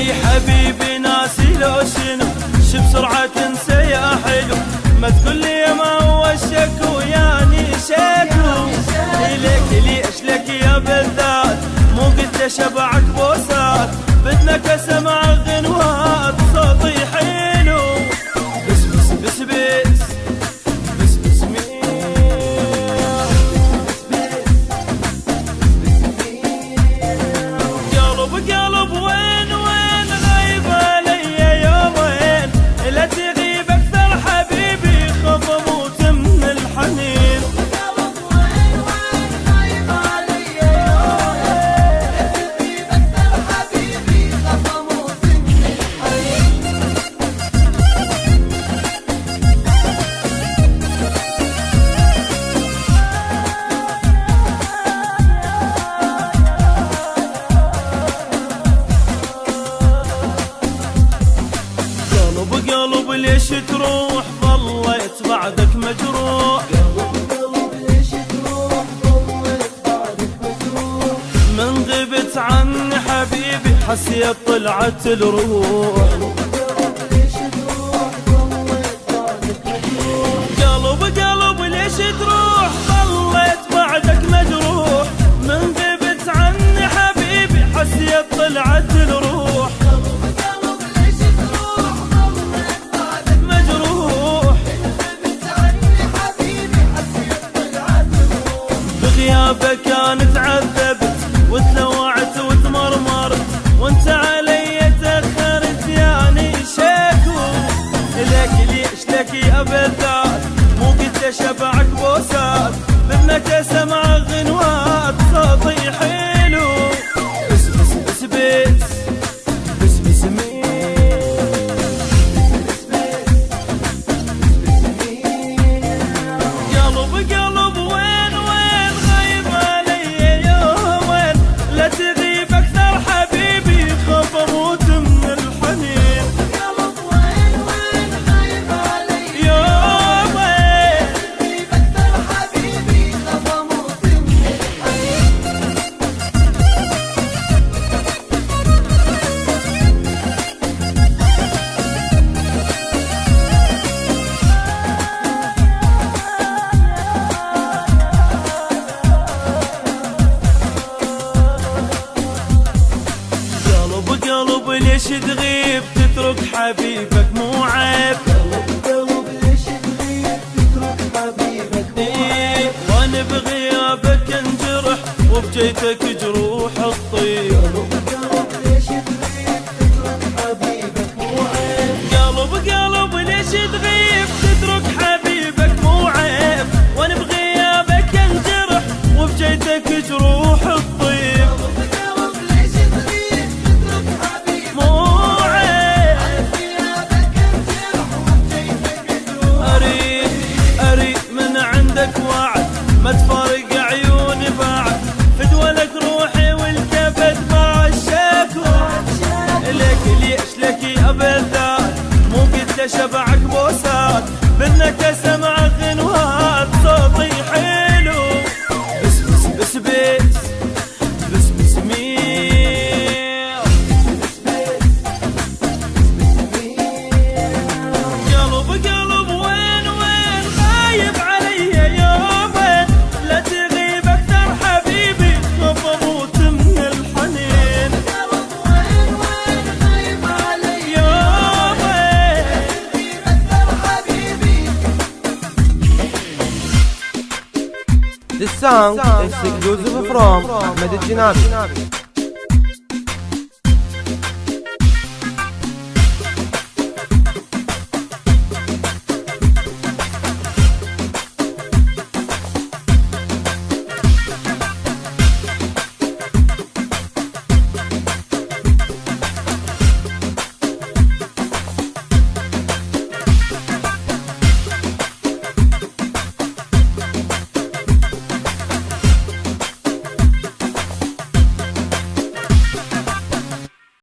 اي حبيبي ناسي لو شنو شو بسرعة تنسى يا حلو، ما تقول لي ما هو الشك وياني شكو. ليك ليش لك يا بالذات مو قلت شبعك بوسات، بدنك اسمع غنوات صوتي حلو. بس بس بس بس بس بس قلب قلب وين وين غايب علي يومين، لا تغيب اكثر حبيبي خف اموت من الحنين. قلب وين وين غايب علي يومين، لا تغيب اكثر حبيبي خف اموت من الحنين. قلب قلب ليش تروح ظليت بعدك مجروح، قلب ليش تروح ظليت بعدك مجروح، من غبت عني حبيبي حسيت طلعت الروح. قلب ليش تروح ظليت بعدك مجروح، قلب قلب ليش تروح ظليت بعدك مجروح، من غبت عني حبيبي حسيت طلعت الروح. بغيابك كانت عذبت وتلوعت وتمرمرت، وانت علي تأخرت يعني شكو. لك ليش لك يا بالذات مو قلت شبعك بوسات، بدنك اسمع غنوات صوتي حلو. بس بس بس بس بس بس قلب قلب وين وين غايب علي يومين، لا تغيب اكثر حبيبي خف اموت من الحنين. قلب وين وين غايب علي يومين، لا تغيب اكثر حبيبي خف اموت من الحنين. قلب قلب ليش تغيب تترك حبيبك مو عيب، قلب قلب ليش تغيب تترك حبيبك مو عيب، وانا بغيابك انجرح وبجيتك جروح الطيب. قلب قلب ليش تغيب تترك حبيبك مو عيب، قلب قلب ليش تغيب تترك حبيبك مو عيب، وانا بغيابك انجرح وبجيتك جروح الطيب. ما تفارق عيوني بعد فدولك روحي والكبد مع الشكو. لك ليش لك يا بالذات مو قلت شبعك بوسات، بدنك اسمع غنوات صوتي حلو. بس بس بس بس بس بس مير قلب قلب وين وين غايب علي يومين، لا تغيب اكثر حبيبي خف اموت من الحنين. قلب وين وين غايب علي يومين، لا تغيب اكثر حبيبي. This song is exclusive from Ahmed Al Jinabi.